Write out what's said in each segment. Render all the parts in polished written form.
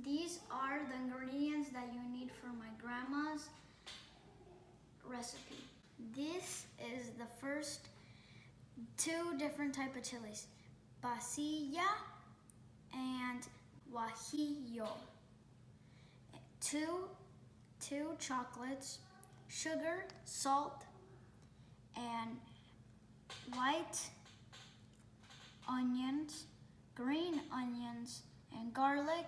These are the ingredients that you need for my grandma's recipe. This is the first two different type of chilies, pasilla and guajillo. Two chocolates, sugar, salt, and white onions, green onions, and garlic,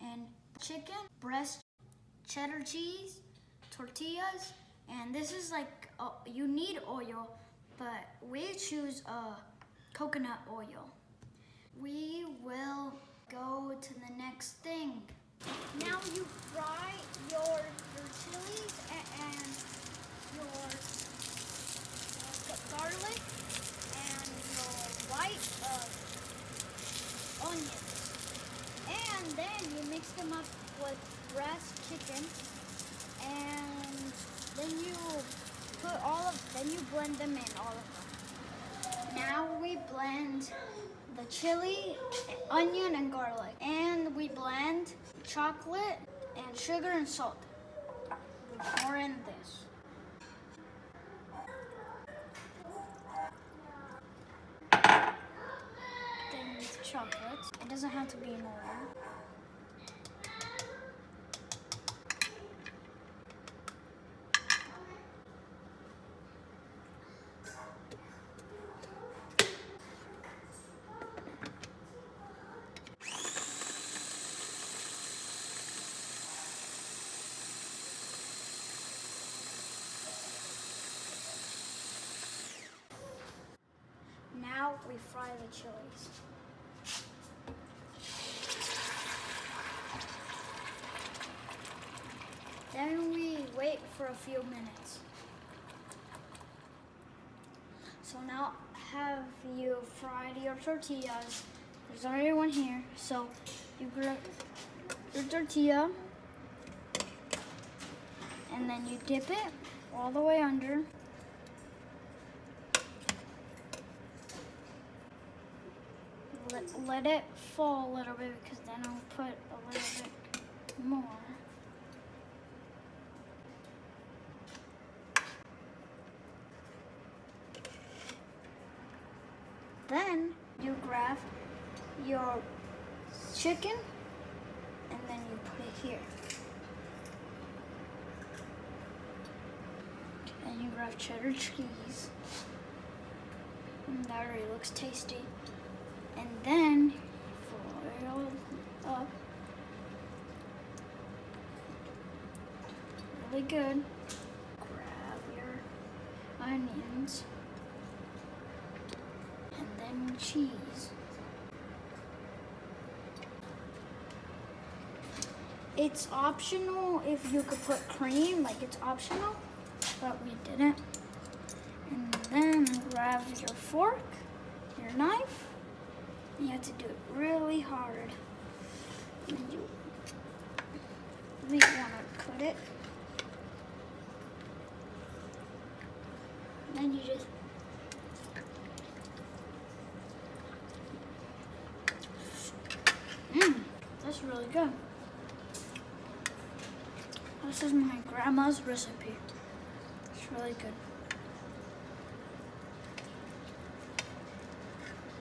and chicken breast, cheddar cheese, tortillas, and this is like, you need oil, but we choose coconut oil. We will go to the next thing. Now you fry your chilies and your garlic and your white onions. And then you mix them up with breast chicken, and then you blend them in, all of them. Now we blend the chili, onion, and garlic. And we blend chocolate and sugar and salt. We pour in this. Then with chocolate. It doesn't have to be more. Now we fry the chilies. Then we wait for a few minutes. So now have you fried your tortillas. There's already one here. So you grab your tortilla and then you dip it all the way under. Let it fall a little bit, because then I'll put a little bit more. Then you grab your chicken and then you put it here. And you grab cheddar cheese. That already looks tasty. And then foil up really good. Grab your onions and then cheese. It's optional if you could put cream, like it's optional, but we didn't. And then grab your fork, your knife. You have to do it really hard. And you really want to cut it. Then you just that's really good. This is my grandma's recipe. It's really good.